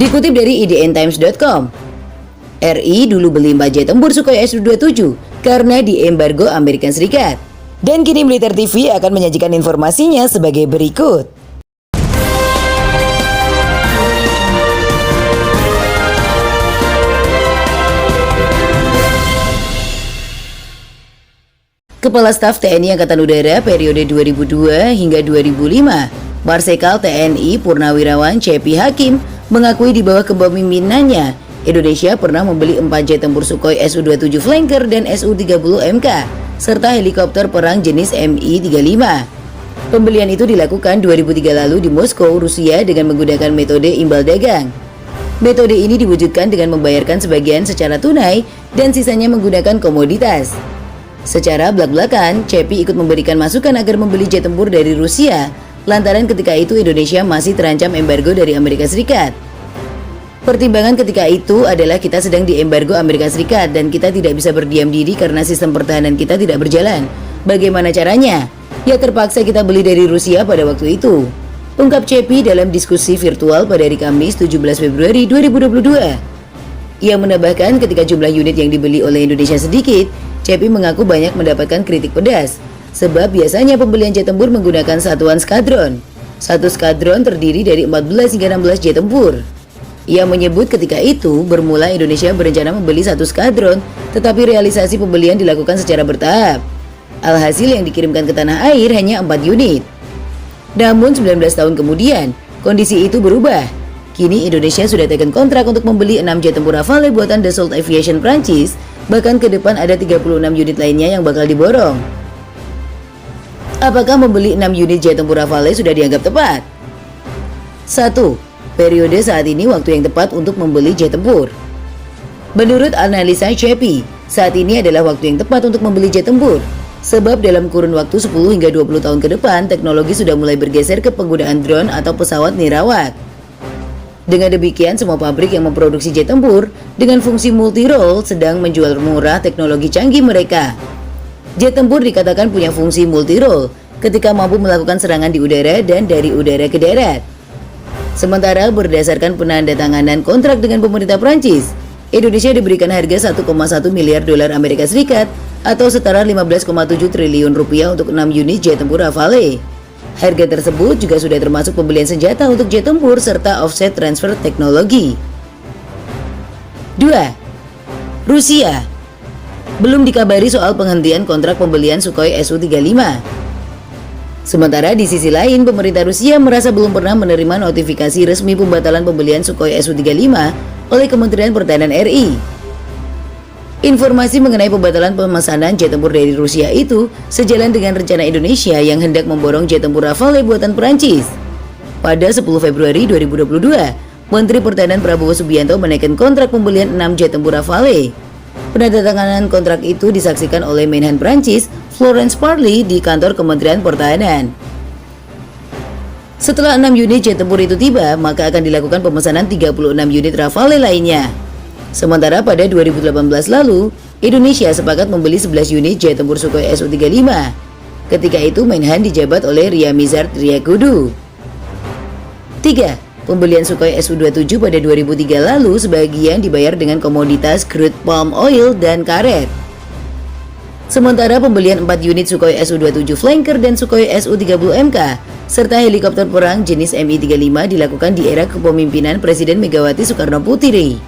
Dikutip dari idntimes.com, RI dulu beli 4 jet tempur Sukhoi Su-27 karena diembargo Amerika Serikat. Dan kini Militer TV akan menyajikan informasinya sebagai berikut. Kepala Staf TNI Angkatan Udara periode 2002 hingga 2005, Marsikal TNI Purnawirawan C.P. Hakim mengakui di bawah kepemimpinannya, Indonesia pernah membeli 4 jet tempur Sukhoi Su-27 Flanker dan Su-30MK, serta helikopter perang jenis Mi-35. Pembelian itu dilakukan 2003 lalu di Moskow, Rusia dengan menggunakan metode imbal dagang. Metode ini diwujudkan dengan membayarkan sebagian secara tunai dan sisanya menggunakan komoditas. Secara belak-belakan, CP ikut memberikan masukan agar membeli jet tempur dari Rusia, lantaran ketika itu Indonesia masih terancam embargo dari Amerika Serikat. Pertimbangan ketika itu adalah kita sedang diembargo Amerika Serikat dan kita tidak bisa berdiam diri karena sistem pertahanan kita tidak berjalan. Bagaimana caranya? Ya terpaksa kita beli dari Rusia pada waktu itu, ungkap CP dalam diskusi virtual pada hari Kamis 17 Februari 2022. Ia menambahkan ketika jumlah unit yang dibeli oleh Indonesia sedikit, CP mengaku banyak mendapatkan kritik pedas, sebab biasanya pembelian jet tempur menggunakan satuan skadron. Satu skadron terdiri dari 14 hingga 16 jet tempur. Ia menyebut ketika itu bermula Indonesia berencana membeli satu skadron, tetapi realisasi pembelian dilakukan secara bertahap. Alhasil yang dikirimkan ke tanah air hanya 4 unit. Namun 19 tahun kemudian, kondisi itu berubah. Kini Indonesia sudah tekan kontrak untuk membeli 6 jet tempur Rafale buatan Dassault Aviation Prancis, bahkan ke depan ada 36 unit lainnya yang bakal diborong. Apakah membeli 6 unit jet tempur Rafale sudah dianggap tepat? 1. Periode saat ini waktu yang tepat untuk membeli jet tempur. Menurut analisa CP, saat ini adalah waktu yang tepat untuk membeli jet tempur. Sebab dalam kurun waktu 10 hingga 20 tahun ke depan, teknologi sudah mulai bergeser ke penggunaan drone atau pesawat nirawak. Dengan demikian, semua pabrik yang memproduksi jet tempur dengan fungsi multi-role sedang menjual murah teknologi canggih mereka. Jet tempur dikatakan punya fungsi multi-role ketika mampu melakukan serangan di udara dan dari udara ke darat. Sementara berdasarkan penandatanganan kontrak dengan pemerintah Prancis, Indonesia diberikan harga 1,1 miliar dolar Amerika Serikat atau setara 15,7 triliun rupiah untuk 6 unit jet tempur Rafale. Harga tersebut juga sudah termasuk pembelian senjata untuk jet tempur serta offset transfer teknologi. 2. Rusia. Belum dikabari soal penghentian kontrak pembelian Sukhoi Su-35. Sementara di sisi lain, pemerintah Rusia merasa belum pernah menerima notifikasi resmi pembatalan pembelian Sukhoi Su-35 oleh Kementerian Pertahanan RI. Informasi mengenai pembatalan pemesanan jet tempur dari Rusia itu sejalan dengan rencana Indonesia yang hendak memborong jet tempur Rafale buatan Perancis. Pada 10 Februari 2022, Menteri Pertahanan Prabowo Subianto menaikkan kontrak pembelian 6 jet tempur Rafale. Penandatanganan kontrak itu disaksikan oleh Menhan Prancis, Florence Parly di kantor Kementerian Pertahanan. Setelah 6 unit jet tempur itu tiba, maka akan dilakukan pemesanan 36 unit Rafale lainnya. Sementara pada 2018 lalu, Indonesia sepakat membeli 11 unit jet tempur Sukhoi Su-35. Ketika itu Menhan dijabat oleh Ryamizard Triakudu. 3. Pembelian Sukhoi Su-27 pada 2003 lalu sebagian dibayar dengan komoditas crude palm oil dan karet. Sementara pembelian 4 unit Sukhoi Su-27 Flanker dan Sukhoi Su-30MK serta helikopter perang jenis Mi-35 dilakukan di era kepemimpinan Presiden Megawati Soekarno Putri.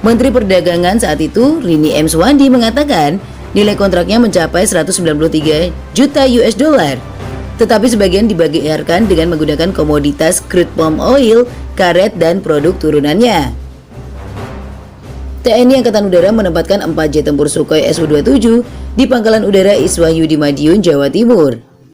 Menteri Perdagangan saat itu, Rini M. Suwandi mengatakan nilai kontraknya mencapai 193 juta US dollar. Tetapi sebagian dibayarkan dengan menggunakan komoditas crude palm oil, karet, dan produk turunannya. TNI Angkatan Udara menempatkan 4 jet tempur Sukhoi Su-27 di Pangkalan Udara Iswah Yudi Madiun, Jawa Timur.